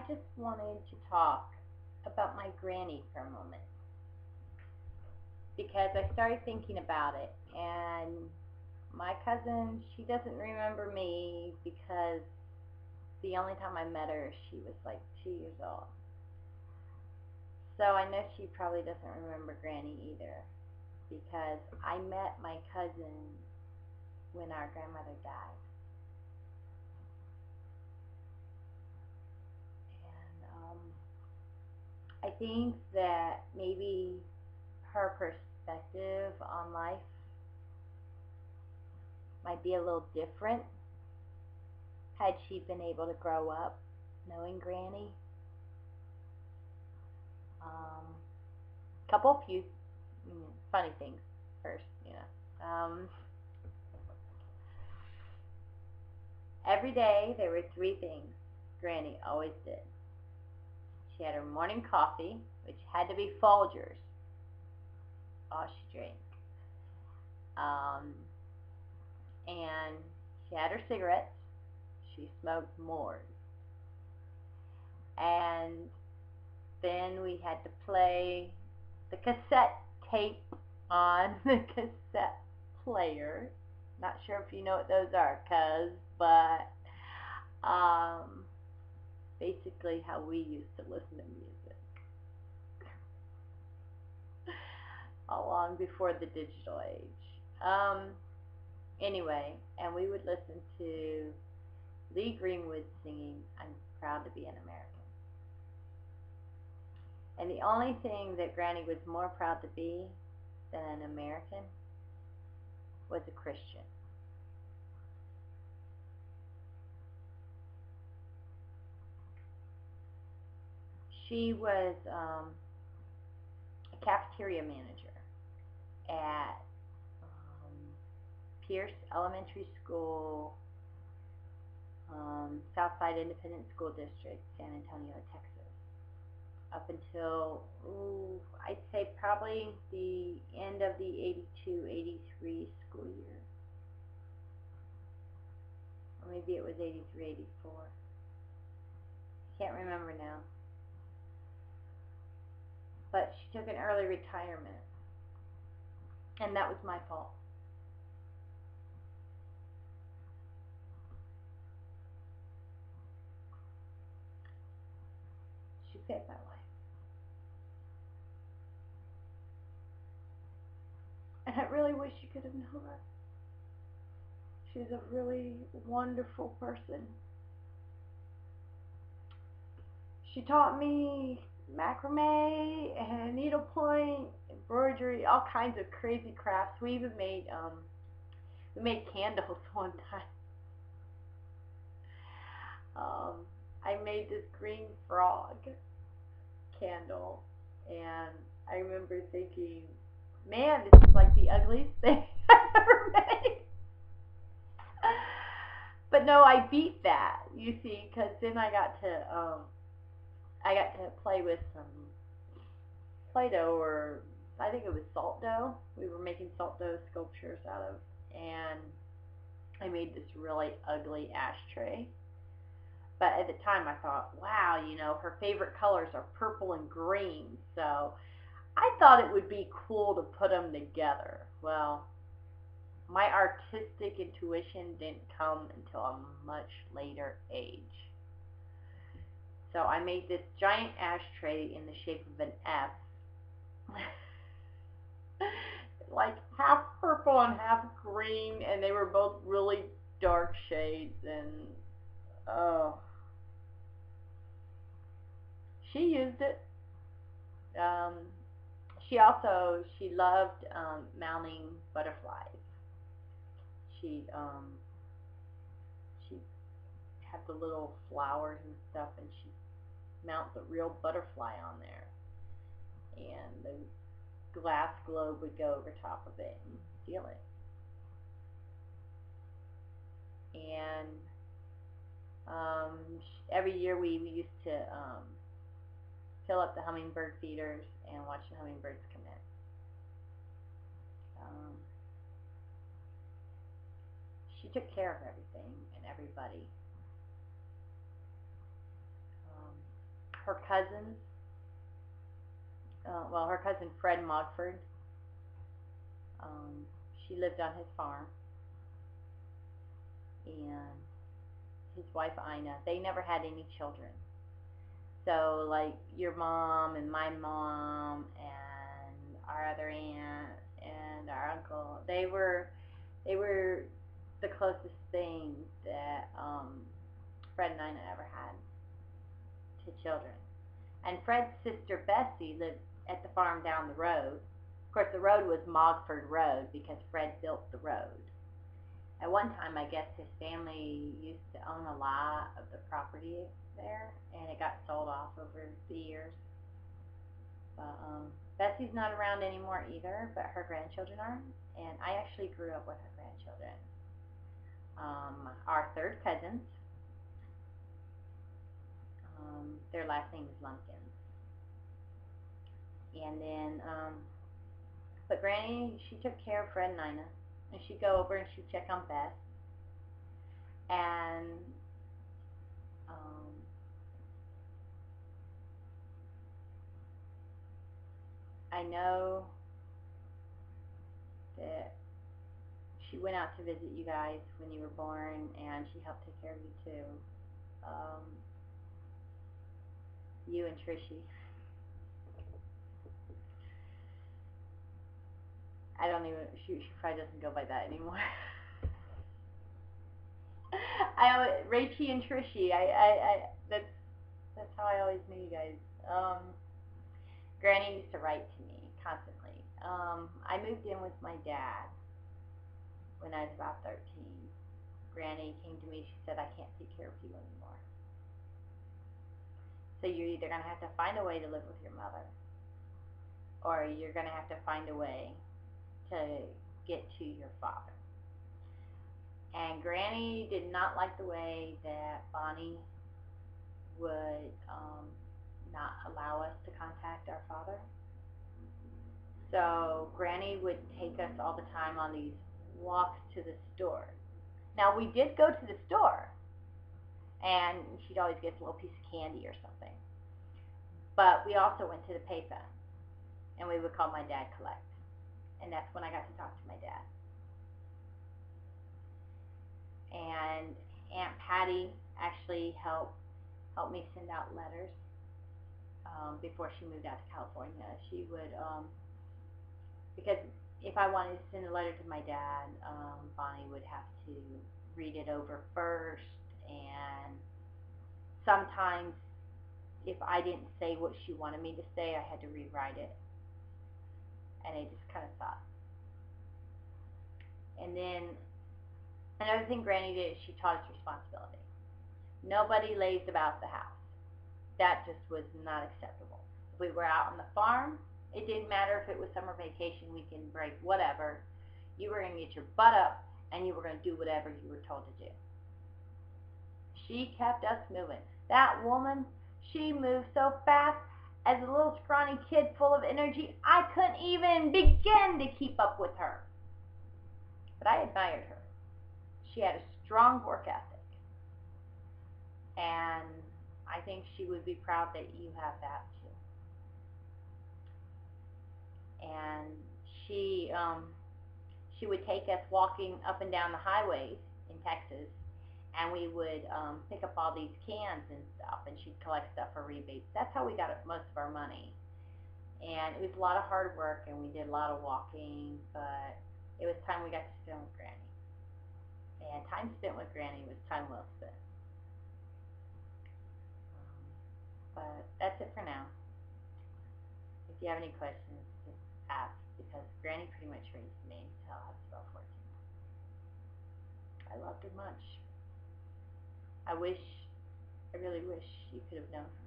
just wanted to talk about my granny for a moment because I started thinking about it, and my cousin, she doesn't remember me because the only time I met her, she was like 2 years old. So I know she probably doesn't remember Granny either because I met my cousin when our grandmother died. And I think that maybe her perspective on life might be a little different had she been able to grow up knowing Granny. Couple few funny things first, every day there were three things Granny always did. She had her morning coffee, which had to be Folgers, all she drank. Um, and she had her cigarettes. She smoked Moors. And then we had to play the cassette tape on the cassette player. Not sure if you know what those are, cuz, but basically how we used to listen to music long before the digital age. Anyway, and we would listen to Lee Greenwood singing "I'm Proud to Be an American." And the only thing that Granny was more proud to be than an American was a Christian. She was a cafeteria manager at Pierce Elementary School, Southside Independent School District, San Antonio, Texas, up until, I'd say probably the end of the 82-83 school year. Or maybe it was 83-84. Can't remember now. But she took an early retirement, and that was my fault. She saved my life. And I really wish you could have known her. She's a really wonderful person. She taught me macrame and needlepoint, embroidery, all kinds of crazy crafts. We even made candles one time. I made this green frog candle, and I remember thinking, man, this is like the ugliest thing I've ever made. But no, I beat that, you see, because then I got to play with some Play-Doh, or I think it was salt dough. We were making salt dough sculptures out of, and I made this really ugly ashtray. But at the time, I thought, wow, her favorite colors are purple and green, so I thought it would be cool to put them together. Well, my artistic intuition didn't come until a much later age. So I made this giant ashtray in the shape of an F, like half purple and half green, and they were both really dark shades. And oh, she used it. Um, she loved mounting butterflies. She she had the little flowers and stuff, and she mount the real butterfly on there, and the glass globe would go over top of it and seal it. And every year we used to fill up the hummingbird feeders and watch the hummingbirds come in. She took care of everything and everybody. her cousins, well, her cousin Fred Mogford, um, she lived on his farm, and his wife Ina, they never had any children. So like your mom and my mom and our other aunt and our uncle, they were the closest thing that Fred and Ina ever had to children. And Fred's sister Bessie lived at the farm down the road. Of course, the road was Mogford Road because Fred built the road. At one time, I guess his family used to own a lot of the property there, and it got sold off over the years. But Bessie's not around anymore either, but her grandchildren are, and I actually grew up with her grandchildren. Our third cousins, their last name is Lumpkins. And then, but Granny, she took care of Fred and Ina, and she'd go over and she'd check on Bess. And um, I know that she went out to visit you guys when you were born, and she helped take care of you too. Um, you and Trishy. I don't even. She probably doesn't go by that anymore. Rachie and Trishy. That's how I always knew you guys. Granny used to write to me constantly. I moved in with my dad when I was about 13. Granny came to me. She said, "I can't take care of you anymore. So you're either gonna have to find a way to live with your mother, or you're gonna have to find a way to get to your father." And Granny did not like the way that Bonnie would not allow us to contact our father. So Granny would take us all the time on these walks to the store. Now we did go to the store, and she'd always get us a little piece of candy or something. But we also went to the payphone, and we would call my dad collect. And that's when I got to talk to my dad. And Aunt Patty actually helped me send out letters before she moved out to California. She would, because if I wanted to send a letter to my dad, Bonnie would have to read it over first, and sometimes if I didn't say what she wanted me to say, I had to rewrite it, and it just kind of sucked. And then another thing Granny did is she taught us responsibility. Nobody lays about the house. That just was not acceptable. If we were out on the farm, it didn't matter if it was summer vacation, weekend break, whatever. You were going to get your butt up, and you were going to do whatever you were told to do. She kept us moving. That woman, she moved so fast. As a little scrawny kid full of energy, I couldn't even begin to keep up with her. But I admired her. She had a strong work ethic, and I think she would be proud that you have that too. And she would take us walking up and down the highways in Texas, and we would pick up all these cans and stuff, and she'd collect stuff for rebates. That's how we got most of our money. And it was a lot of hard work, and we did a lot of walking, but it was time we got to spend with Granny. And time spent with Granny was time well spent. But that's it for now. If you have any questions, just ask, because Granny pretty much raised me until I was about 14. I loved her much. I really wish you could have known her.